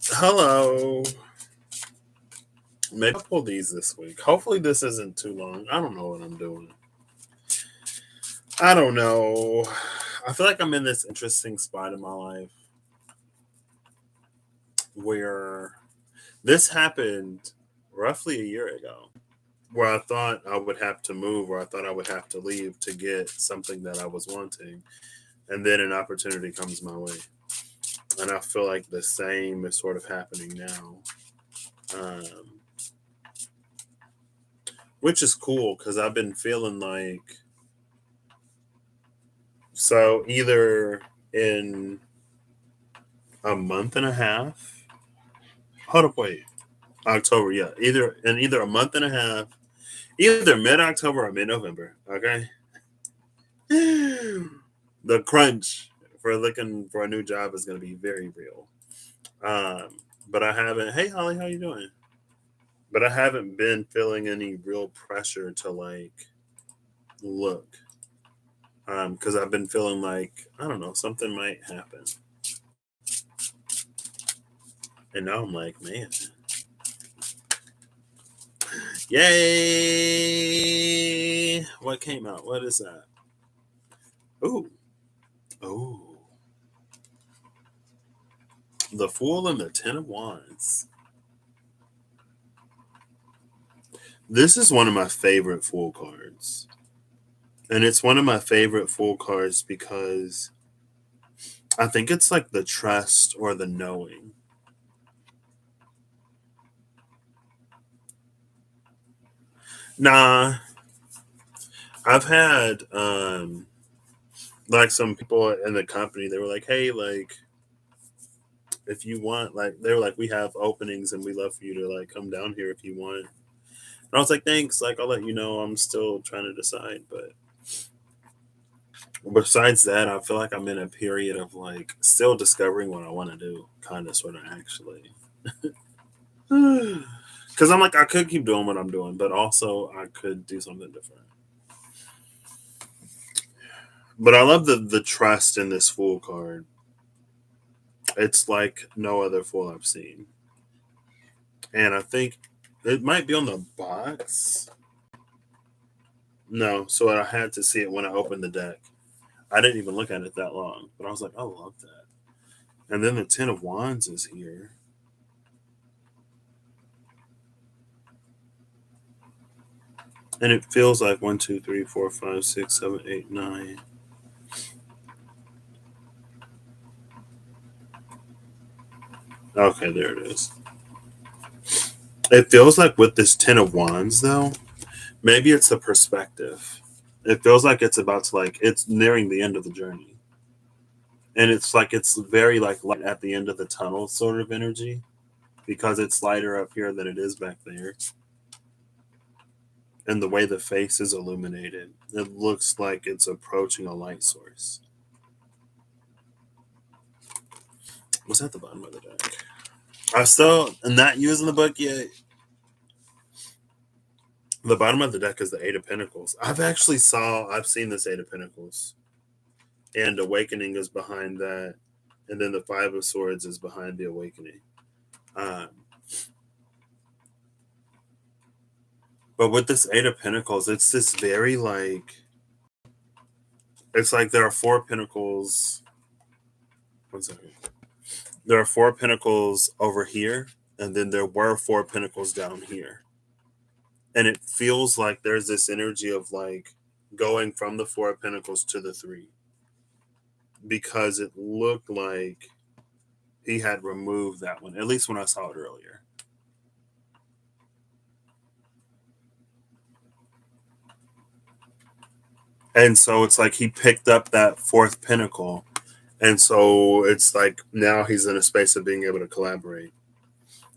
Hello. Maybe I'll pull these this week. Hopefully, this isn't too long. I don't know what I'm doing. I don't know. I feel like I'm in this interesting spot in my life where this happened roughly a year ago, where I thought I would have to move or I thought I would have to leave to get something that I was wanting. And then an opportunity comes my way. And I feel like the same is sort of happening now. Um, which is cool because I've been feeling like so either in a month and a half. Hold up, wait. October, yeah. Either a month and a half, either mid October or mid November. Okay. The crunch for looking for a new job is going to be very real. But I haven't. Hey, Holly, how you doing? But I haven't been feeling any real pressure to like look. Because I've been feeling like I don't know something might happen, and now I'm like, man, yay! What came out? What is that? Ooh, ooh, the Fool and the Ten of Wands. This is one of my favorite Fool cards, and it's one of my favorite Fool cards because I think it's like the trust or the knowing. Nah, I've had like some people in the company. They were like, hey, like if you want, like they were like, we have openings and we love for you to like come down here if you want. And I was like, thanks. Like, I'll let you know. I'm still trying to decide. But besides that, I feel like I'm in a period of like still discovering what I want to do, kind of, sort of, actually. Because I'm like, I could keep doing what I'm doing, but also I could do something different. But I love the trust in this Fool card. It's like no other Fool I've seen. And I think it might be on the box. No, so I had to see it when I opened the deck. I didn't even look at it that long, but I was like, I love that. And then the Ten of Wands is here. And it feels like one, two, three, four, five, six, seven, eight, nine. Okay, there it is. It feels like with this Ten of Wands, though, maybe it's the perspective. It feels like it's about to like it's nearing the end of the journey, and it's like it's very like light at the end of the tunnel sort of energy because it's lighter up here than it is back there, and the way the face is illuminated, it looks like it's approaching a light source. What's at the bottom of the deck? I still am not using the book yet. The bottom of the deck is the Eight of Pentacles. I've seen this Eight of Pentacles, and Awakening is behind that, and then the Five of Swords is behind the Awakening. Um, but with this Eight of Pentacles, it's this very like it's like there are four pentacles. One second. There are four pentacles over here, and then there were four pentacles down here, and it feels like there's this energy of like going from the Four of Pentacles to the three because it looked like he had removed that one, at least when I saw it earlier. And so it's like he picked up that fourth pinnacle. And so it's like now he's in a space of being able to collaborate.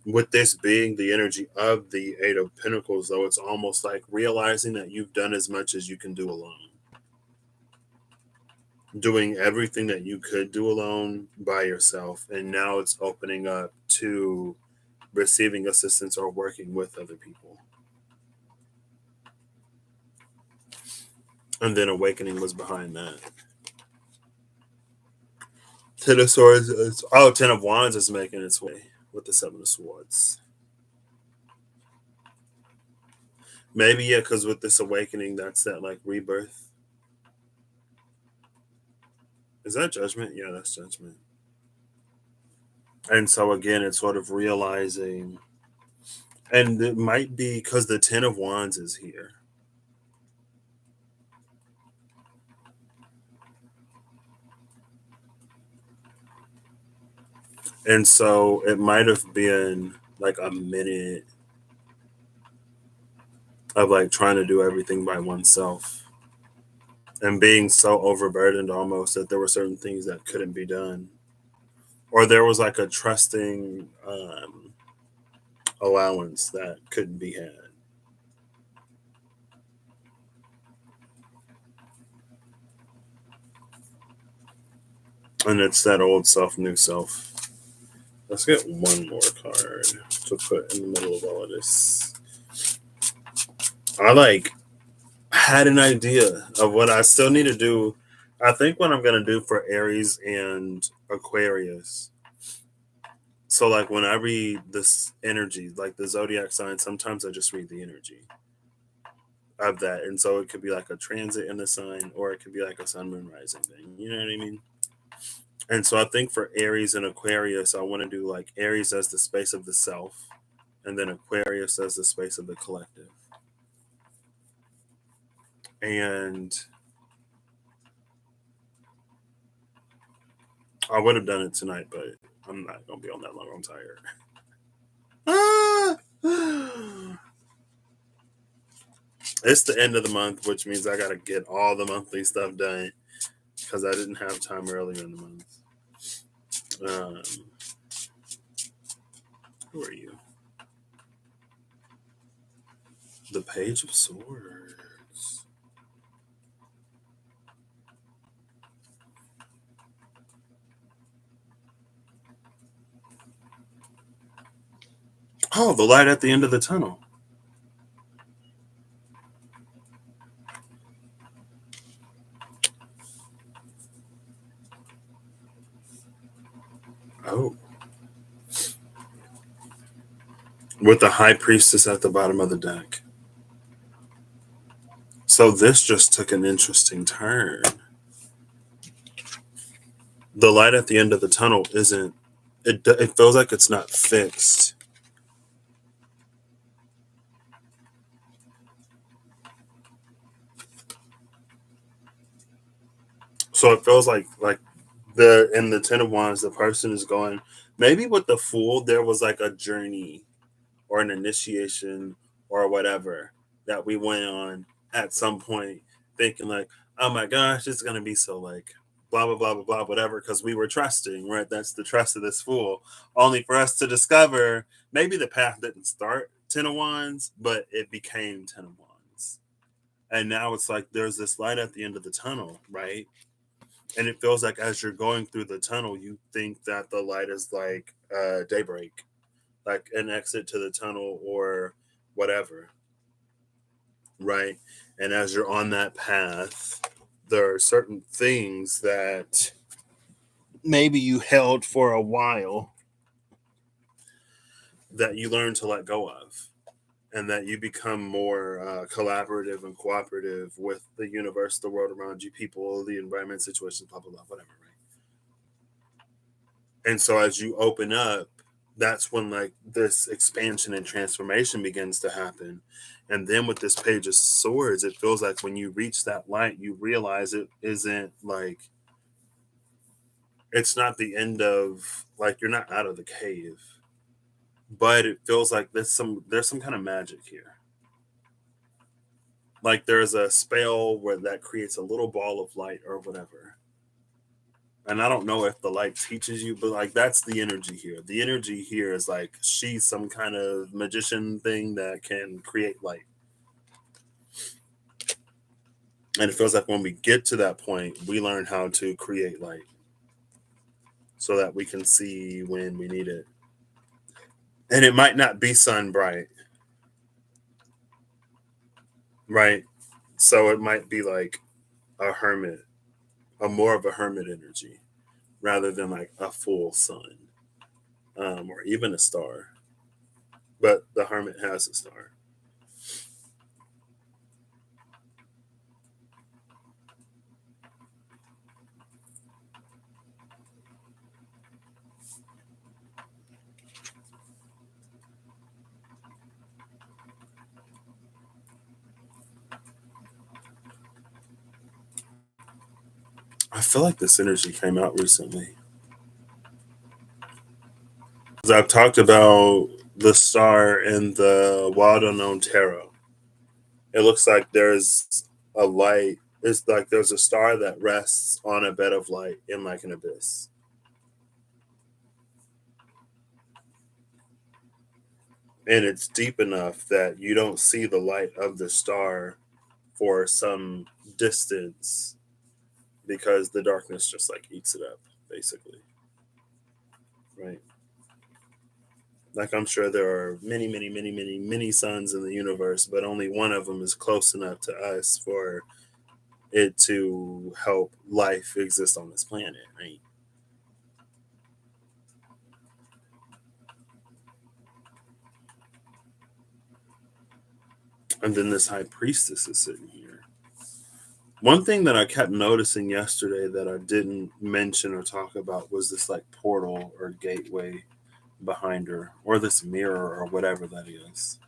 With this being the energy of the Eight of Pentacles, though, it's almost like realizing that you've done as much as you can do alone. Doing everything that you could do alone by yourself. And now it's opening up to receiving assistance or working with other people. And then Awakening was behind that. Ten of Swords is, oh, Ten of Wands is making its way with the Seven of Swords. Maybe, yeah, because with this awakening, that's that like rebirth. Is that Judgment? Yeah, that's Judgment. And so again, it's sort of realizing, and it might be because the Ten of Wands is here. And so it might have been like a minute of like trying to do everything by oneself and being so overburdened almost that there were certain things that couldn't be done. Or there was like a trusting allowance that couldn't be had. And it's that old self, new self. Let's get one more card to put in the middle of all of this. I like had an idea of what I still need to do. I think what I'm gonna do for Aries and Aquarius. So like when I read this energy, like the zodiac sign, sometimes I just read the energy of that. And so it could be like a transit in the sign, or it could be like a sun moon rising thing. You know what I mean? And so I think for Aries and Aquarius, I want to do like Aries as the space of the self, and then Aquarius as the space of the collective. And I would have done it tonight, but I'm not gonna be on that long. I'm tired. It's the end of the month, which means I gotta get all the monthly stuff done because I didn't have time earlier in the month. Um, who are you? The Page of Swords. Oh, the light at the end of the tunnel. Oh. With the High Priestess at the bottom of the deck. So this just took an interesting turn. The light at the end of the tunnel isn't, it feels like it's not fixed. So it feels like the in the Ten of Wands, the person is going, maybe with the Fool there was like a journey or an initiation or whatever that we went on at some point, thinking like, oh my gosh, it's gonna be so like blah blah blah blah blah whatever, because we were trusting, right? That's the trust of this Fool, only for us to discover maybe the path didn't start Ten of Wands, but it became Ten of Wands. And now it's like there's this light at the end of the tunnel, right? And it feels like as you're going through the tunnel, you think that the light is like daybreak, like an exit to the tunnel or whatever, right? And as you're on that path, there are certain things that maybe you held for a while that you learn to let go of, and that you become more collaborative and cooperative with the universe, the world around you, people, the environment, situations, blah, blah, blah, whatever, right? And so as you open up, that's when like this expansion and transformation begins to happen. And then with this Page of Swords, it feels like when you reach that light, you realize it isn't like, it's not the end of, like, you're not out of the cave, but it feels like there's some kind of magic here. Like there's a spell where that creates a little ball of light or whatever. And I don't know if the light teaches you, but like that's the energy here. The energy here is like she's some kind of magician thing that can create light. And it feels like when we get to that point, we learn how to create light so that we can see when we need it. And it might not be sun bright, right? So it might be like a hermit, a more of a hermit energy, rather than like a full sun, or even a star. But the hermit has a star. I feel like this energy came out recently. 'Cause I've talked about the star in the Wild Unknown Tarot. It looks like there's a light. It's like there's a star that rests on a bed of light in like an abyss. And it's deep enough that you don't see the light of the star for some distance because the darkness just like eats it up, basically. Right. Like I'm sure there are many, many, many, many, many suns in the universe, but only one of them is close enough to us for it to help life exist on this planet, right? And then this high priestess is sitting here. One thing that I kept noticing yesterday that I didn't mention or talk about was this like portal or gateway behind her, or this mirror or whatever that is.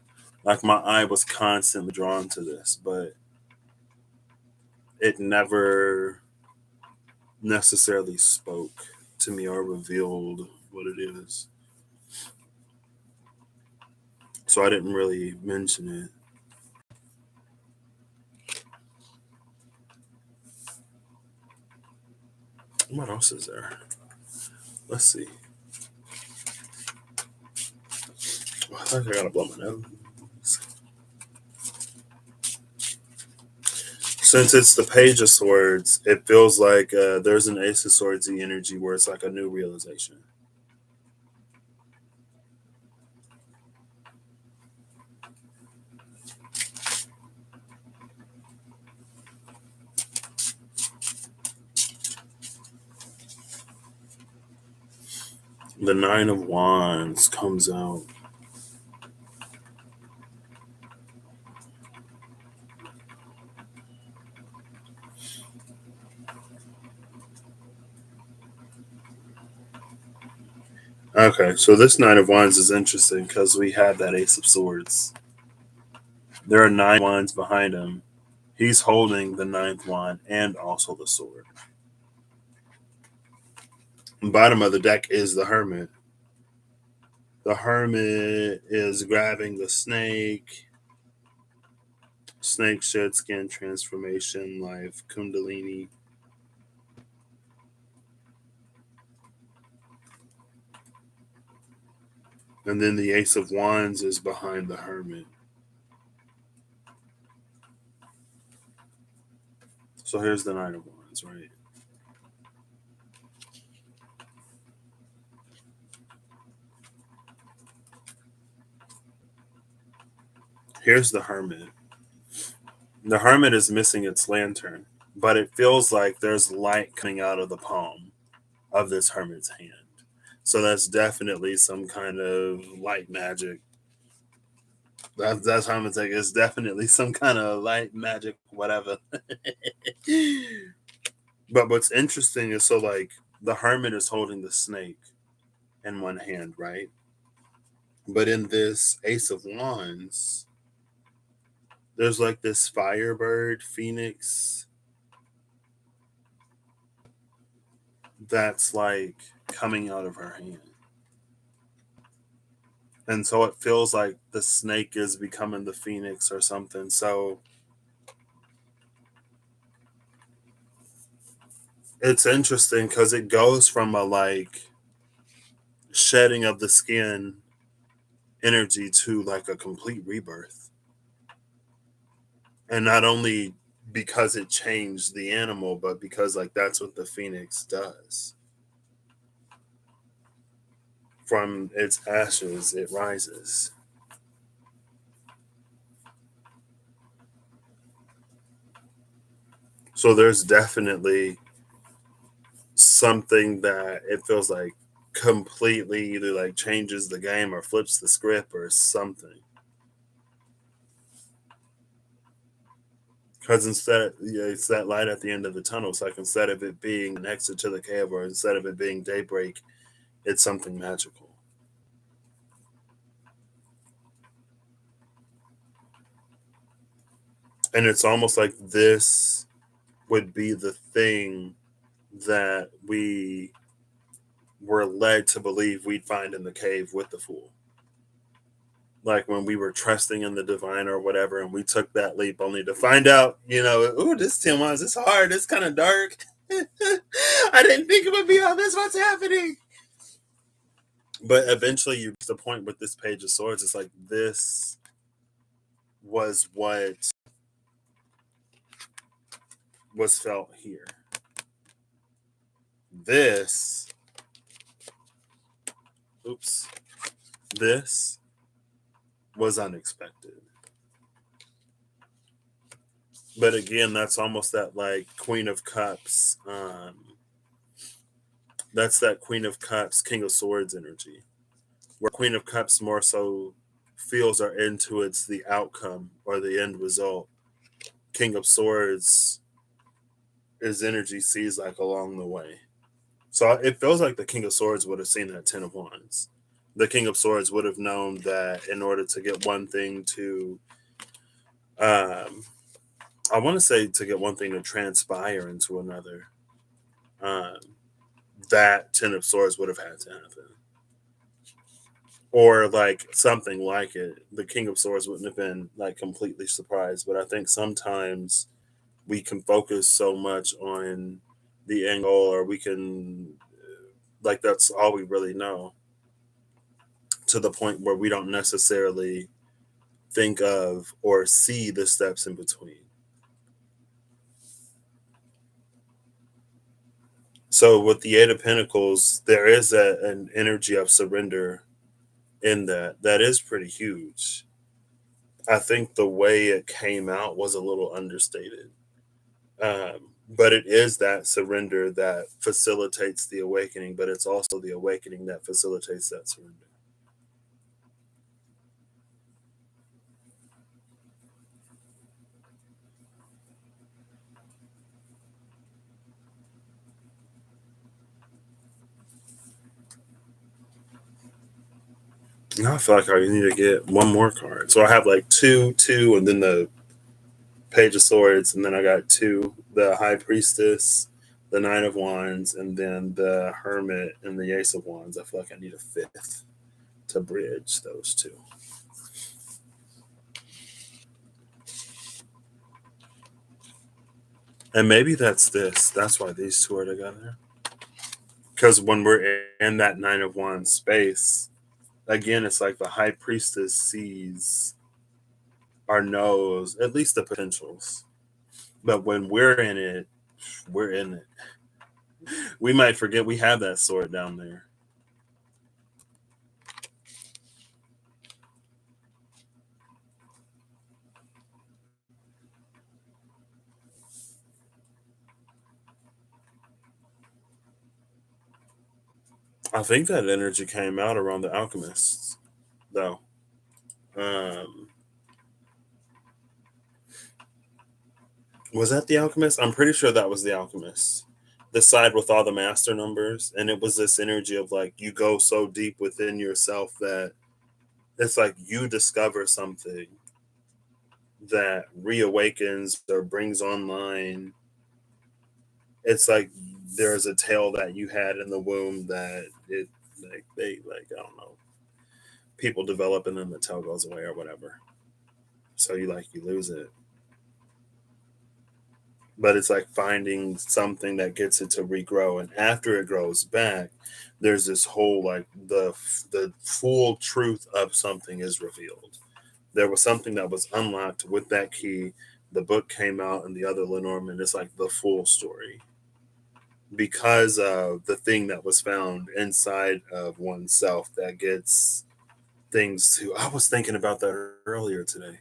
Like my eye was constantly drawn to this, but it never necessarily spoke to me or revealed what it is. So I didn't really mention it. What else is there? Let's see. I think I gotta blow my nose. Since it's the Page of Swords, it feels like there's an Ace of Swordsy energy where it's like a new realization. The Nine of Wands comes out. Okay, so this Nine of Wands is interesting because we have that Ace of Swords. There are nine wands behind him. He's holding the ninth wand and also the sword. Bottom of the deck is the Hermit. The Hermit is grabbing the snake. Snake shed skin transformation, life, Kundalini. And then the Ace of Wands is behind the Hermit. So here's the Nine of Wands, right? Here's the Hermit. The Hermit is missing its lantern, but it feels like there's light coming out of the palm of this Hermit's hand. So that's definitely some kind of light magic. That's how I'm gonna take it. It's definitely some kind of light magic, whatever. But what's interesting is so like the Hermit is holding the snake in one hand, right? But in this Ace of Wands, there's like this firebird phoenix that's like coming out of her hand. And so it feels like the snake is becoming the phoenix or something. So it's interesting because it goes from a like shedding of the skin energy to like a complete rebirth. And not only because it changed the animal, but because like that's what the phoenix does. From its ashes, it rises. So there's definitely something that it feels like completely either like changes the game or flips the script or something. Because instead, yeah, it's that light at the end of the tunnel. It's like instead of it being an exit to the cave or instead of it being daybreak, it's something magical. And it's almost like this would be the thing that we were led to believe we'd find in the cave with the fool. Like when we were trusting in the divine or whatever, and we took that leap only to find out, ooh, this 10 miles, it's hard, it's kind of dark. I didn't think it would be all this. What's happening? But eventually, you reach the point with this Page of Swords. It's like this was what was felt here. This, oops, this was unexpected. But again, that's almost that like Queen of Cups. That's that Queen of Cups, King of Swords energy, where Queen of Cups more so feels or intuits the outcome or the end result. King of Swords is energy sees like along the way. So it feels like the King of Swords would have seen that Ten of Wands. The King of Swords would have known that in order to get one thing to, I want to say to get one thing to transpire into another, um, that Ten of Swords would have had to happen. Or like something like it. The King of Swords wouldn't have been like completely surprised. But I think sometimes we can focus so much on the end goal, or we can, like, that's all we really know, to the point where we don't necessarily think of or see the steps in between. So with the Eight of Pentacles, there is an energy of surrender in that is pretty huge. I think the way it came out was a little understated. But it is that surrender that facilitates the awakening, but it's also the awakening that facilitates that surrender. Now I feel like I need to get one more card. So I have like two, and then the Page of Swords, and then I got two, the High Priestess, the Nine of Wands, and then the Hermit and the Ace of Wands. I feel like I need a fifth to bridge those two. And maybe that's this. That's why these two are together. Because when we're in that Nine of Wands space, again, it's like the High Priestess sees or knows at least the potentials. But when we're in it, we're in it. We might forget we have that sword down there. I think that energy came out around the alchemists, though. Um, was that the alchemist? I'm pretty sure that was the alchemist. The side with all the master numbers, and it was this energy of like you go so deep within yourself that it's like you discover something that reawakens or brings online. It's like there's a tale that you had in the womb that it like they like I don't know, people develop and then the tail goes away or whatever. So you lose it. But it's like finding something that gets it to regrow, and after it grows back, there's this whole like the full truth of something is revealed. There was something that was unlocked with that key. The book came out, and the other Lenormand is like the full story because of the thing that was found inside of oneself that gets things to. I was thinking about that earlier today.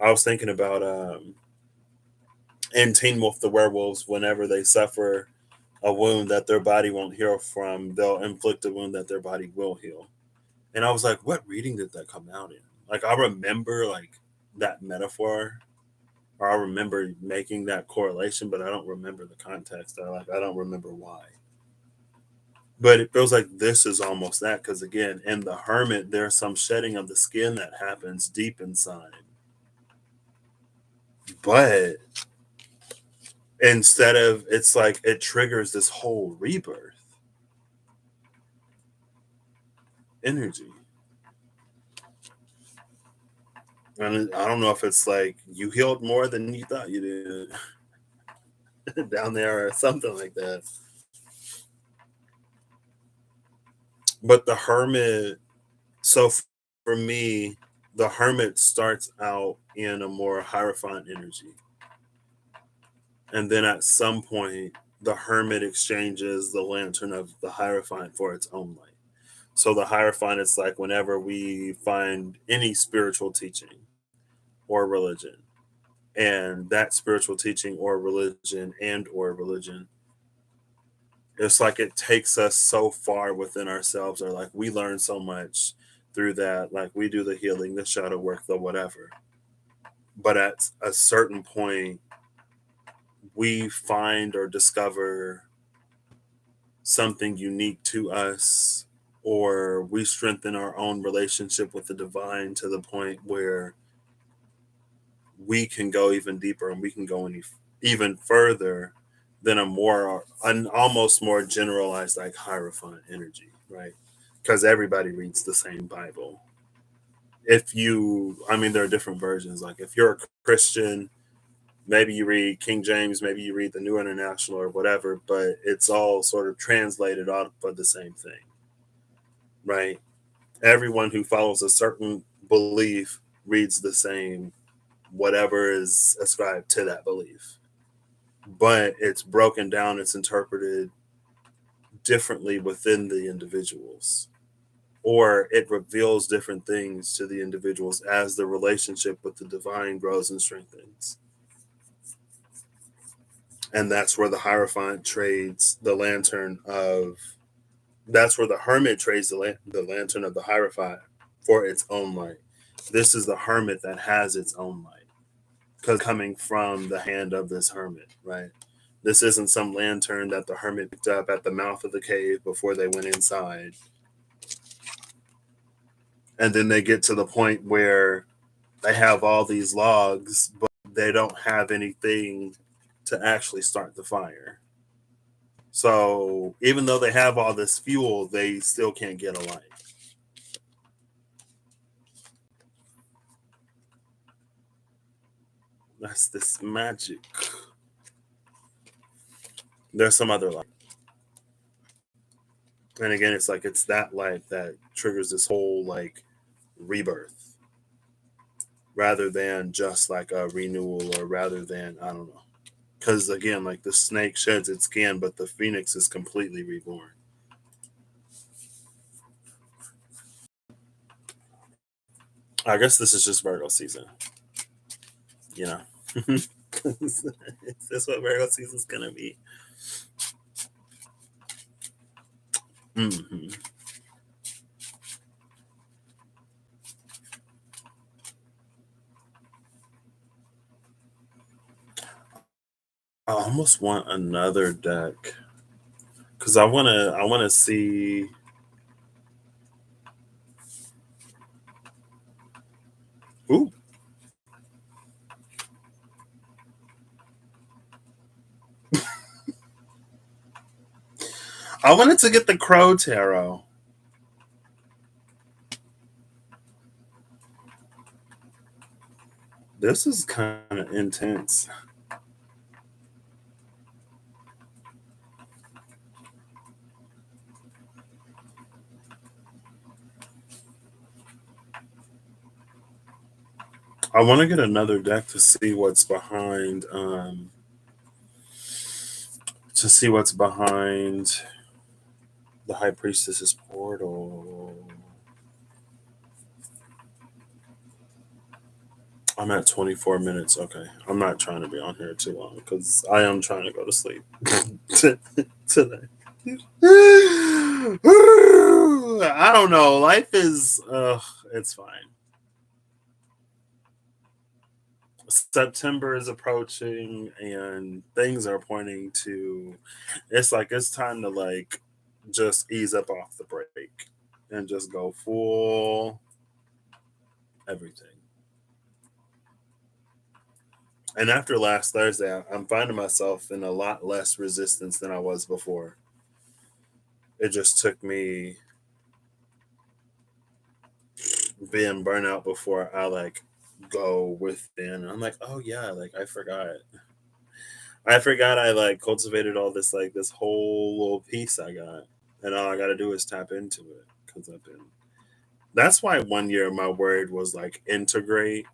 I was thinking about in Teen Wolf, the werewolves, whenever they suffer a wound that their body won't heal from, they'll inflict a wound that their body will heal. And I was like, what reading did that come out in? Like, I remember like that metaphor, or I remember making that correlation, but I don't remember the context. I don't remember why. But it feels like this is almost that, because again, in the hermit, there's some shedding of the skin that happens deep inside. But instead of, it's like it triggers this whole rebirth energy. And I don't know if it's like you healed more than you thought you did down there or something like that. But the hermit, so for me, the hermit starts out in a more hierophant energy. And then at some point, the hermit exchanges the lantern of the hierophant for its own light. So the hierophant is like whenever we find any spiritual teaching or religion, and that spiritual teaching or religion, it's like it takes us so far within ourselves, or like we learn so much through that, like we do the healing, the shadow work, the whatever. But at a certain point, we find or discover something unique to us, or we strengthen our own relationship with the divine to the point where we can go even deeper, and we can go even further than an almost more generalized like hierophant energy, right? Because everybody reads the same Bible. If you, I mean, there are different versions. Like if you're a Christian, maybe you read King James, maybe you read the New International or whatever, but it's all sort of translated out for the same thing, right? Everyone who follows a certain belief reads the same, whatever is ascribed to that belief. But it's broken down, it's interpreted differently within the individuals, or it reveals different things to the individuals as the relationship with the divine grows and strengthens. And that's where the hierophant trades the lantern of, that's where the hermit trades the lantern of the hierophant for its own light. This is the hermit that has its own light, because coming from the hand of this hermit, right? This isn't some lantern that the hermit picked up at the mouth of the cave before they went inside. And then they get to the point where they have all these logs, but they don't have anything to actually start the fire. So even though they have all this fuel, they still can't get a light. That's this magic. There's some other light. And again, it's like it's that light that triggers this whole like rebirth, rather than just like a renewal, or rather than, I don't know. Because again, like the snake sheds its skin, but the phoenix is completely reborn. I guess this is just Virgo season, you know. Is this what Virgo season's gonna be? Hmm. I almost want another deck because I wanna see. Ooh, I wanted to get the Crow Tarot. This is kind of intense. I want to get another deck to see what's behind. To see what's behind the High Priestess's portal. I'm at 24 minutes. Okay. I'm not trying to be on here too long because I am trying to go to sleep today. I don't know. Life is, it's fine. September is approaching and things are pointing to, it's like it's time to like just ease up off the break and just go full everything. And after last Thursday, I'm finding myself in a lot less resistance than I was before. It just took me being burnout before I like go within. I'm like, oh yeah, like I forgot. I forgot I like cultivated all this like this whole little piece I got. And all I gotta do is tap into it. Cause I've been that's why one year my word was like integrate.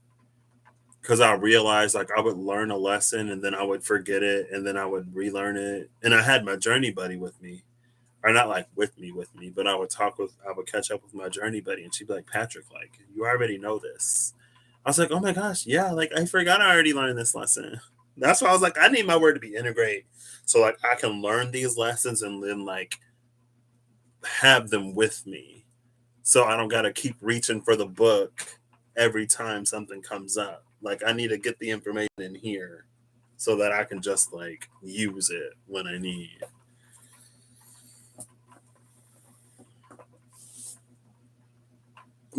Cause I realized like I would learn a lesson and then I would forget it and then I would relearn it. And I had my journey buddy with me. Or not like with me, but I would catch up with my journey buddy and she'd be like, Patrick, like, you already know this. I was like, oh my gosh, yeah, like I forgot I already learned this lesson. That's why I was like, I need my word to be integrate. So like I can learn these lessons and then like have them with me. So I don't gotta keep reaching for the book every time something comes up. Like I need to get the information in here so that I can just like use it when I need.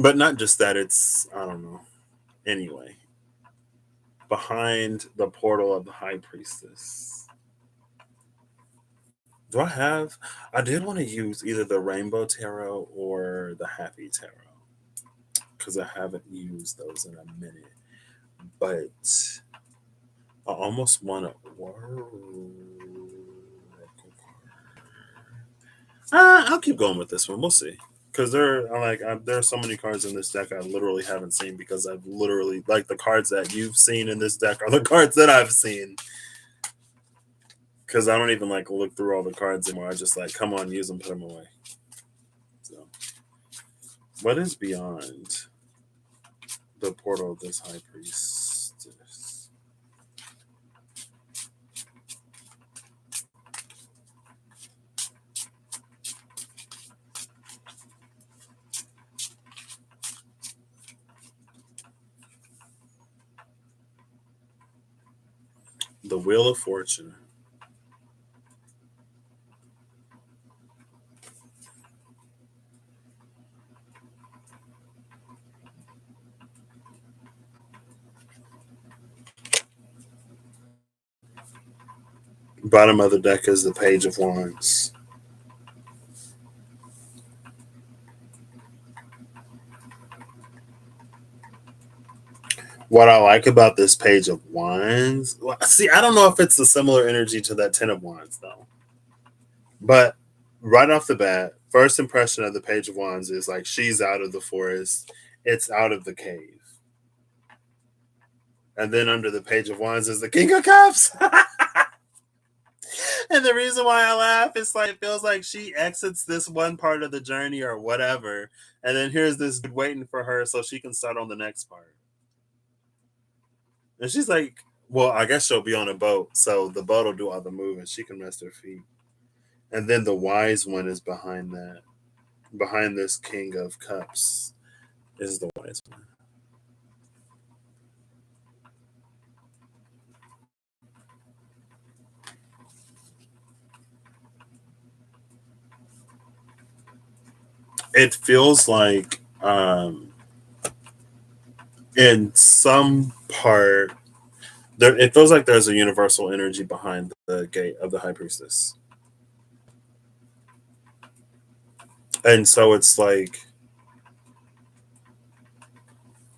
But not just that, it's I don't know. Anyway, behind the portal of the high priestess. Do I have? I did want to use either the rainbow tarot or the happy tarot because I haven't used those in a minute. But I almost want to. I'll keep going with this one. We'll see. Because there are so many cards in this deck I literally haven't seen because I've literally like the cards that you've seen in this deck are the cards that I've seen. Because I don't even like look through all the cards anymore. I just like come on, use them, put them away. So, what is beyond the portal of this high priestess? The Wheel of Fortune. Bottom of the deck is the Page of Wands. What I like about this Page of Wands, well, see, I don't know if it's a similar energy to that Ten of Wands though. But right off the bat, first impression of the Page of Wands is like she's out of the forest, it's out of the cave. And then under the Page of Wands is the King of Cups. And the reason why I laugh is like it feels like she exits this one part of the journey or whatever, and then here's this dude waiting for her so she can start on the next part. And she's like, well, I guess she'll be on a boat, so the boat will do all the moving. She can rest her feet. And then the wise one is behind that. Behind this King of Cups is the wise one. It feels like in some part there it feels like there's a universal energy behind the gate of the high priestess. And so it's like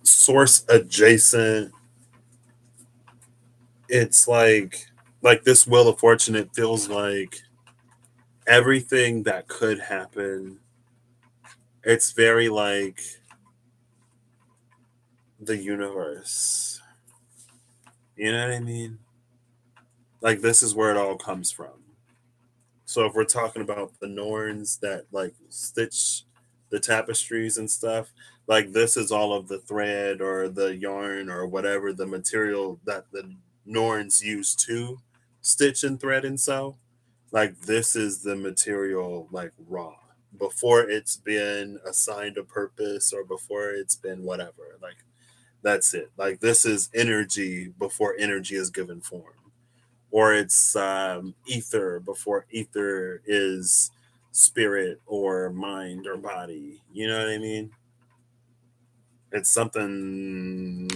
source adjacent. It's like this Wheel of Fortune, it feels like everything that could happen. It's very like the universe. You know what I mean? Like this is where it all comes from. So if we're talking about the Norns that like stitch the tapestries and stuff, Like this is all of the thread or the yarn or whatever the material that the Norns use to stitch and thread and sew. Like this is the material like raw before it's been assigned a purpose or before it's been whatever. Like that's it. Like this is energy before energy is given form, or it's ether before ether is spirit or mind or body. You know what I mean? It's something.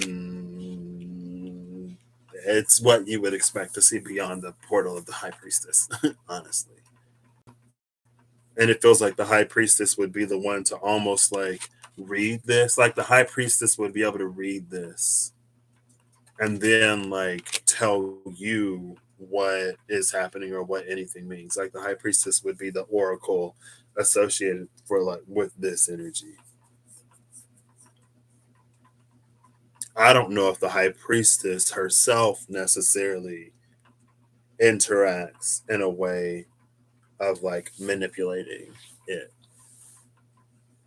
It's what you would expect to see beyond the portal of the high priestess, honestly. And it feels like the high priestess would be the one to almost like read this. Like the high priestess would be able to read this and then like tell you what is happening or what anything means. Like the high priestess would be the oracle associated for like with this energy. I don't know if the high priestess herself necessarily interacts in a way of like manipulating it.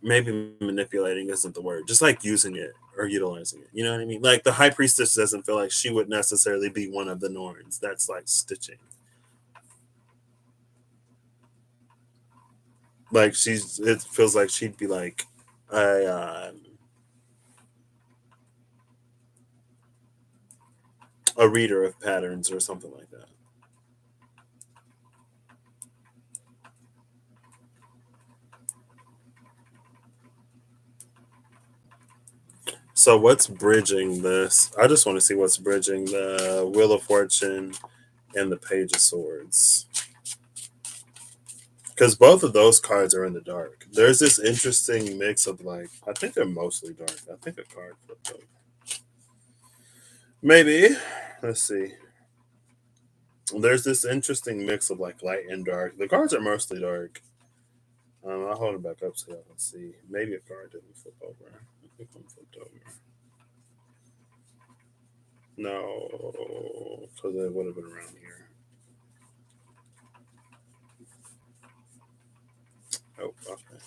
Maybe manipulating isn't the word, just like using it or utilizing it. You know what I mean? Like the high priestess doesn't feel like she would necessarily be one of the Norns that's like stitching. Like it feels like she'd be like a reader of patterns or something like that. So what's bridging this? I just want to see what's bridging the Wheel of Fortune and the Page of Swords. Because both of those cards are in the dark. There's this interesting mix of like, I think they're mostly dark. I think a card flipped over. Maybe. Let's see. There's this interesting mix of like light and dark. The cards are mostly dark. I'll hold it back up so y'all can see. Maybe a card didn't flip over. I think one flipped over. No, because it would have been around here. Oh, okay.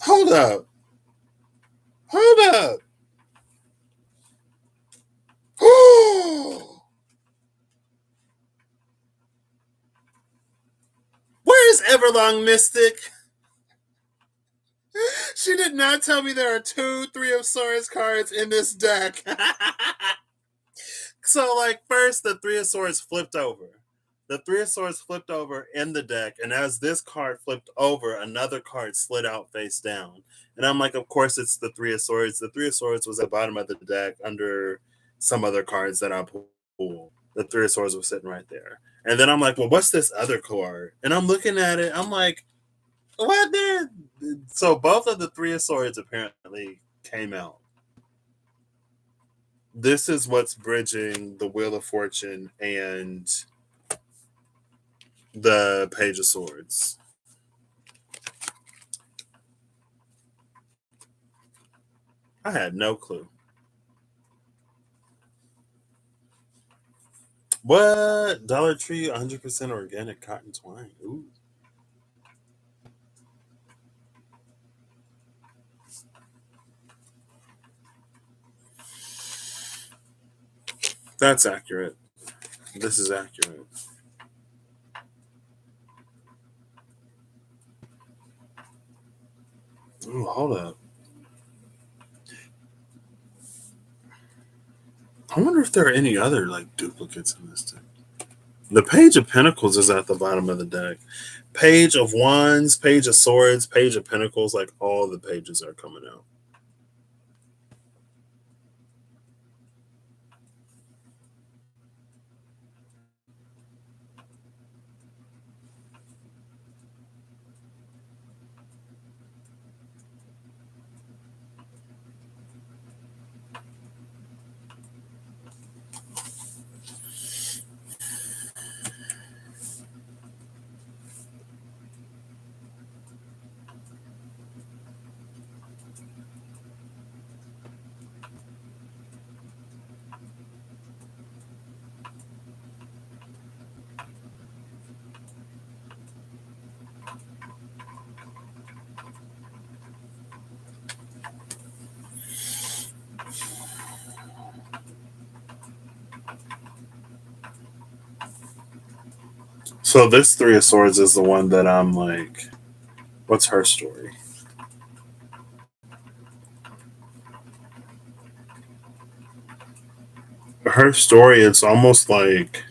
Hold up. Hold up. Where's Everlong Mystic? She did not tell me there are two Three of Swords cards in this deck. So, like, first, the Three of Swords flipped over. The Three of Swords flipped over in the deck, and as this card flipped over, another card slid out face down. And I'm like, of course, it's the Three of Swords. The Three of Swords was at the bottom of the deck under some other cards that I pulled. The Three of Swords was sitting right there. And then I'm like, well, what's this other card? And I'm looking at it. I'm like, what did? So both of the Three of Swords apparently came out. This is what's bridging the Wheel of Fortune and the Page of Swords. I had no clue. What? Dollar Tree 100% organic cotton twine. Ooh. That's accurate. This is accurate. Ooh, hold up. I wonder if there are any other like duplicates in this deck. The Page of Pentacles is at the bottom of the deck. Page of Wands, Page of Swords, Page of Pentacles, like all the pages are coming out. So this Three of Swords is the one that I'm like, what's her story? Her story, it's almost like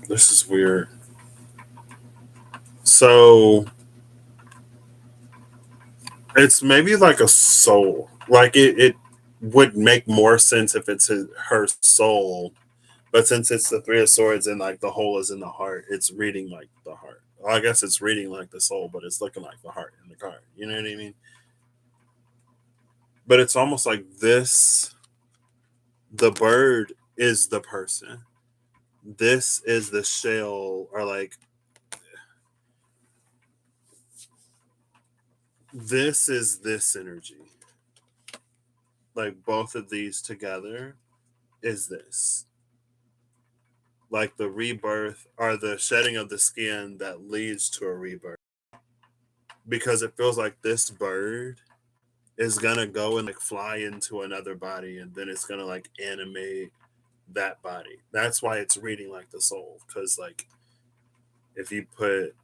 this is weird. So it's maybe like a soul. Like it would make more sense if it's her soul, but since it's the Three of Swords and like the hole is in the heart, it's reading like the heart. Well, I guess it's reading like the soul, but it's looking like the heart in the card. You know what I mean? But it's almost like this the bird is the person. This is the shell, or like this is this energy. Like both of these together is this. Like the rebirth or the shedding of the skin that leads to a rebirth. Because it feels like this bird is gonna go and like fly into another body and then it's gonna like animate that body. That's why it's reading like the soul. Because like if you put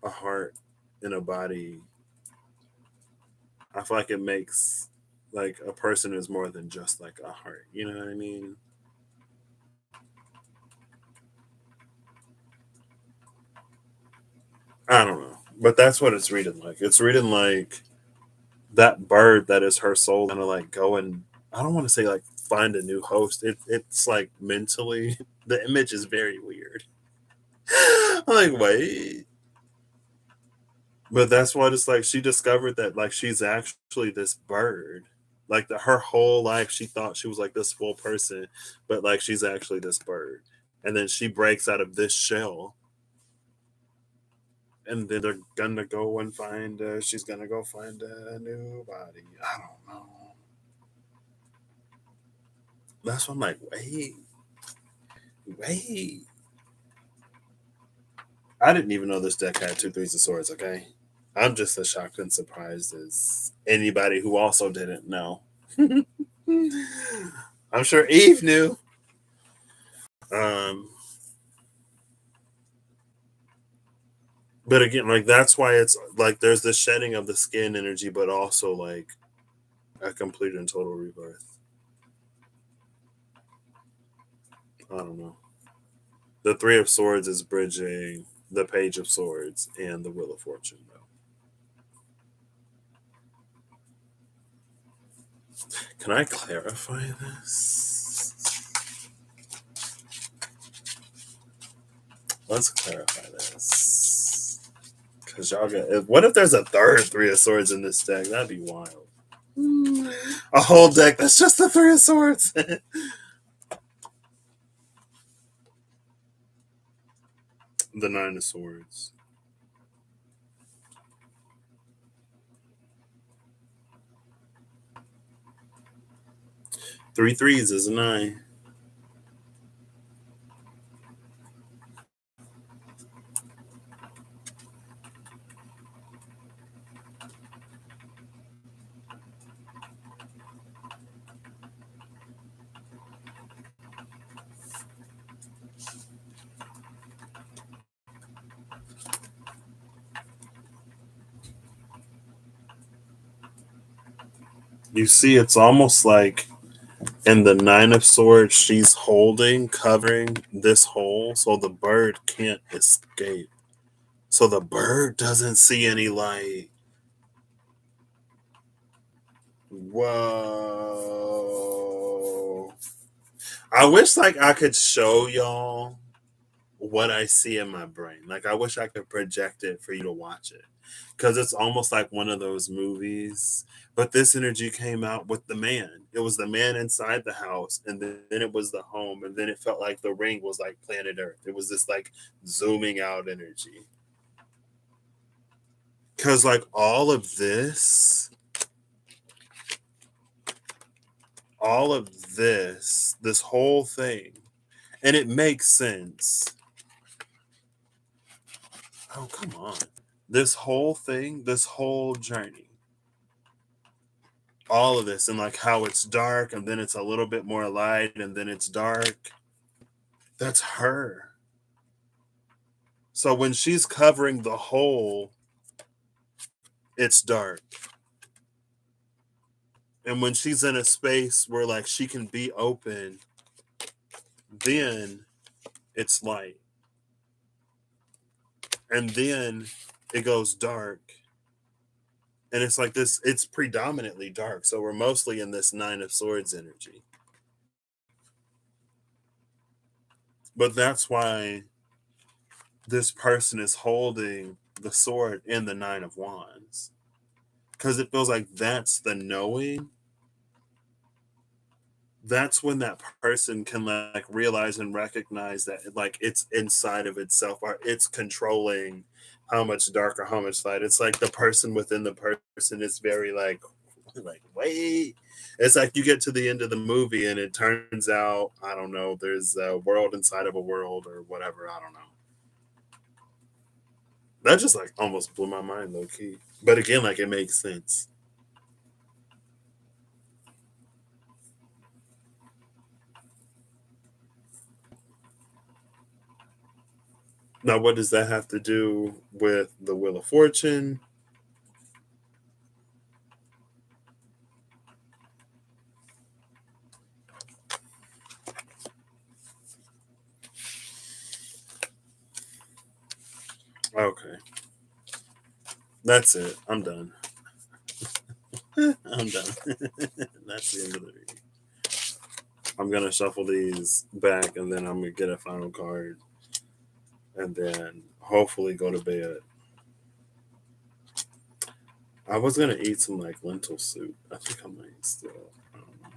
a heart in a body, I feel like it makes like a person is more than just like a heart. You know what I mean? I don't know. But that's what it's reading like. It's reading like that bird that is her soul gonna like go and I don't want to say like find a new host. It's like mentally the image is very weird. I'm like, wait. But that's what it's like she discovered that like she's actually this bird. Like her whole life she thought she was like this full person, but like she's actually this bird. And then she breaks out of this shell and then they're gonna go and find she's gonna go find a new body. I don't know. That's what I'm like, wait. I didn't even know this deck had two threes of swords, okay? I'm just as shocked and surprised as anybody who also didn't know. I'm sure Eve knew. Um, but again, like that's why it's like there's the shedding of the skin energy, but also like a complete and total rebirth. I don't know. The Three of Swords is bridging the Page of Swords and the Wheel of Fortune, though. Can I clarify this? Let's clarify this. Because y'all got. What if there's a third Three of Swords in this deck? That'd be wild. A whole deck that's just the Three of Swords. The Nine of Swords. Three threes is a nine. You see, it's almost like in the Nine of Swords, she's holding, covering this hole so the bird can't escape. So the bird doesn't see any light. Whoa. I wish like I could show y'all what I see in my brain. Like I wish I could project it for you to watch it. Cause it's almost like one of those movies. But this energy came out with the man. It was the man inside the house, and then it was the home, and then it felt like the ring was like planet Earth. It was this like zooming out energy. Cause like all of this whole thing, and it makes sense. Oh, come on. This whole thing, this whole journey all of this and like how it's dark and then it's a little bit more light and then it's dark. That's her. So when she's covering the whole, it's dark. And when she's in a space where like she can be open, then it's light. And then it goes dark. And it's like this, it's predominantly dark. So we're mostly in this Nine of Swords energy. But that's why this person is holding the sword in the Nine of Wands. Because it feels like that's the knowing. That's when that person can like realize and recognize that like it's inside of itself or it's controlling how much dark or how much light. It's like the person within the person is very like wait. It's like you get to the end of the movie and it turns out, I don't know, there's a world inside of a world or whatever. I don't know. That just like almost blew my mind low key. But again, like it makes sense. Now, what does that have to do with the Wheel of Fortune? Okay. That's it. I'm done. I'm done. That's the end of the reading. I'm gonna shuffle these back and then I'm gonna get a final card and then hopefully go to bed. I was gonna eat some like lentil soup. I think I might still. I don't know.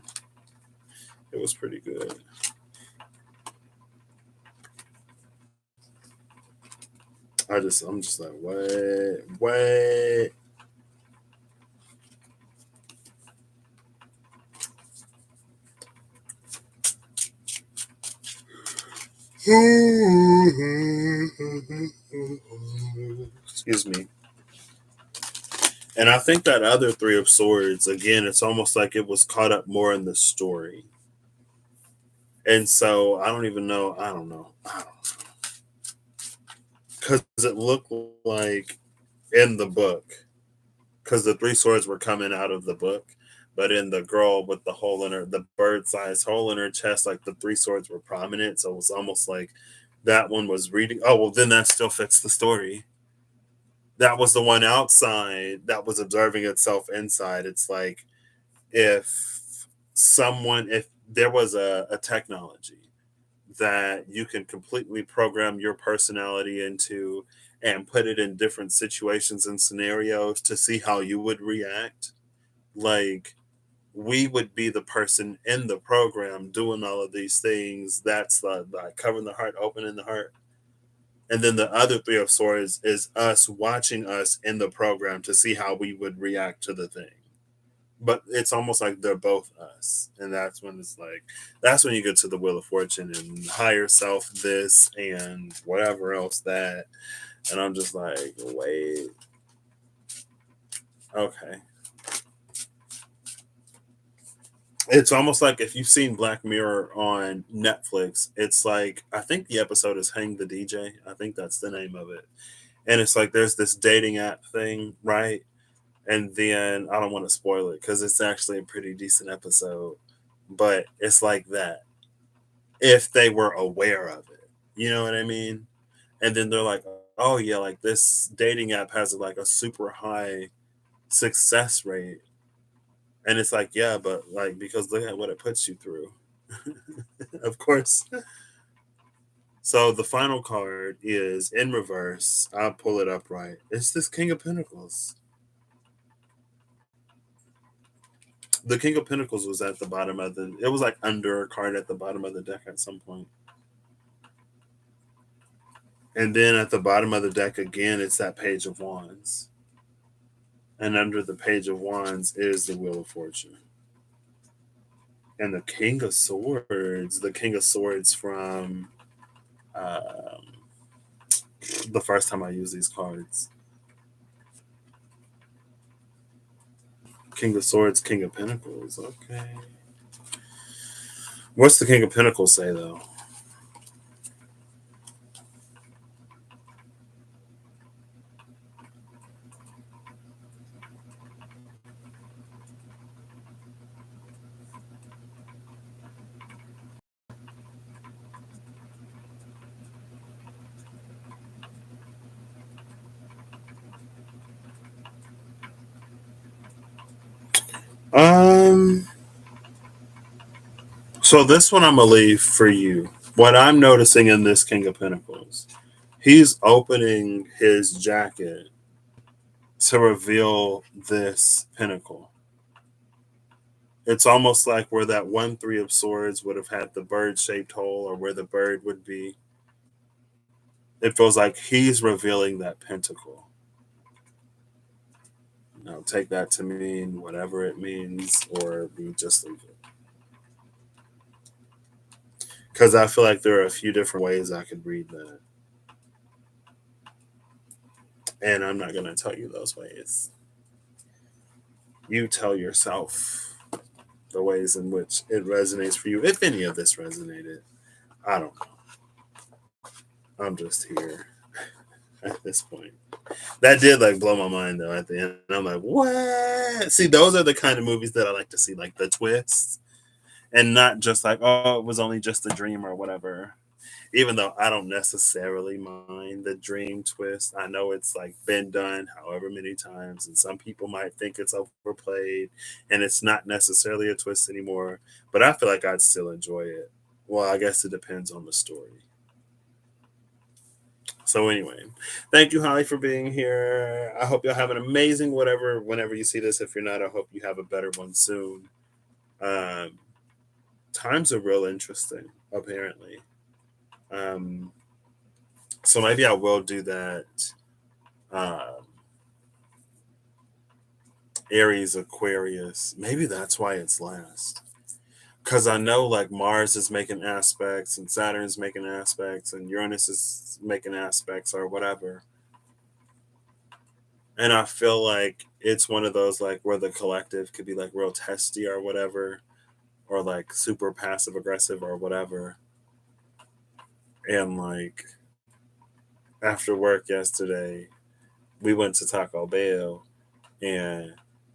It was pretty good. I'm just like, what? Excuse me. And I think that other Three of Swords, again, it's almost like it was caught up more in the story. And so I don't even know. I don't know. Because it looked like in the book, because the three swords were coming out of the book, but in the girl with the hole in her, the bird-sized hole in her chest, like the three swords were prominent. So it was almost like that one was reading. Oh, well, then that still fits the story. That was the one outside that was observing itself inside. It's like if there was a technology that you can completely program your personality into and put it in different situations and scenarios to see how you would react, like we would be the person in the program doing all of these things. That's the covering the heart, opening the heart. And then the other Three of Swords is us watching us in the program to see how we would react to the thing. But it's almost like they're both us. And that's when it's like, that's when you get to the Wheel of Fortune and higher self this and whatever else that. And I'm just like, wait. Okay. It's almost like if you've seen Black Mirror on Netflix, it's like, I think the episode is Hang the DJ. I think that's the name of it. And it's like there's this dating app thing, right? And then I don't want to spoil it because it's actually a pretty decent episode. But it's like that if they were aware of it. You know what I mean? And then they're like, oh yeah, like this dating app has like a super high success rate. And it's like, yeah, but like because look at what it puts you through. Of course. So the final card is in reverse. I'll pull it up right. It's this King of Pentacles. The King of Pentacles was at the bottom of the. It was like under a card at the bottom of the deck at some point. And then at the bottom of the deck again, it's that Page of Wands. And under the Page of Wands is the Wheel of Fortune. And the King of Swords, the King of Swords from the first time I used these cards. King of Swords, King of Pentacles. Okay. What's the King of Pentacles say, though? Um, so this one I'm gonna leave for you. What I'm noticing in this King of Pentacles, he's opening his jacket to reveal this pentacle. It's almost like where that 1 3 of swords would have had the bird shaped hole, or where the bird would be. It feels like he's revealing that pentacle. Now, take that to mean whatever it means, or we just leave it. Because I feel like there are a few different ways I could read that. And I'm not going to tell you those ways. You tell yourself the ways in which it resonates for you. If any of this resonated, I don't know. I'm just here at this point. That did like blow my mind though at the end. And I'm like, what? See, those are the kind of movies that I like to see, like the twists, and not just like, oh, it was only just a dream or whatever. Even though I don't necessarily mind the dream twist, I know it's like been done however many times, and some people might think it's overplayed and it's not necessarily a twist anymore. But I feel like I'd still enjoy it. Well, I guess it depends on the story. So anyway, thank you, Holly, for being here. I hope you'll have an amazing whatever whenever you see this. If you're not, I hope you have a better one soon. Um, Times are real interesting, apparently. Um, so maybe I will do that. Um, Aries, Aquarius. Maybe that's why it's last. Because I know like Mars is making aspects and Saturn's making aspects and Uranus is making aspects or whatever. And I feel like it's one of those like where the collective could be like real testy or whatever, or like super passive aggressive or whatever. And like after work yesterday, we went to Taco Bell, and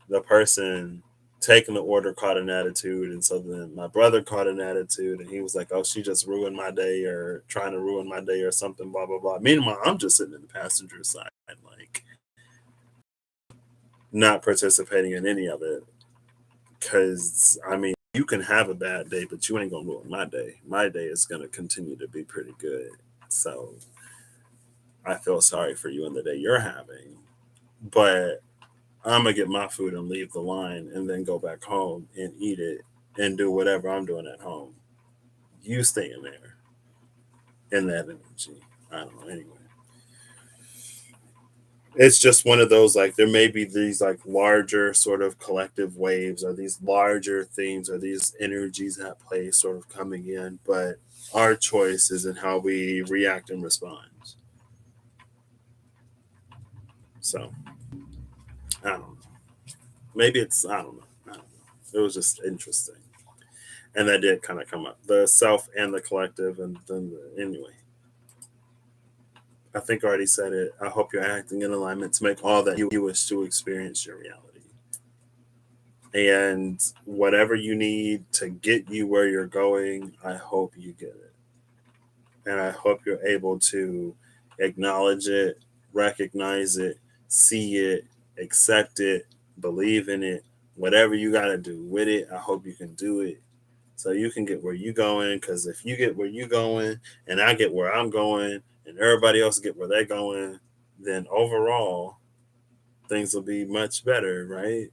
the person taking the order caught an attitude. And so then my brother caught an attitude, and he was like, oh, she just ruined my day, or trying to ruin my day or something, blah, blah, blah. Meanwhile, I'm just sitting in the passenger side, like not participating in any of it. Because, I mean, you can have a bad day, but you ain't going to ruin my day. My day is going to continue to be pretty good. So I feel sorry for you in the day you're having. But I'm going to get my food and leave the line and then go back home and eat it and do whatever I'm doing at home. You stay in there in that energy. I don't know. Anyway, it's just one of those like there may be these like larger sort of collective waves or these larger themes or these energies at play sort of coming in, but our choice is in how we react and respond. So I don't know. Maybe it's I don't know. I don't know. It was just interesting. And that did kind of come up. The self and the collective and then anyway. I think I already said it. I hope you're acting in alignment to make all that you wish to experience your reality. And whatever you need to get you where you're going, I hope you get it. And I hope you're able to acknowledge it, recognize it, see it, accept it, believe in it, whatever you got to do with it. I hope you can do it so you can get where you're going. Because if you get where you're going and I get where I'm going and everybody else get where they're going, then overall things will be much better, right?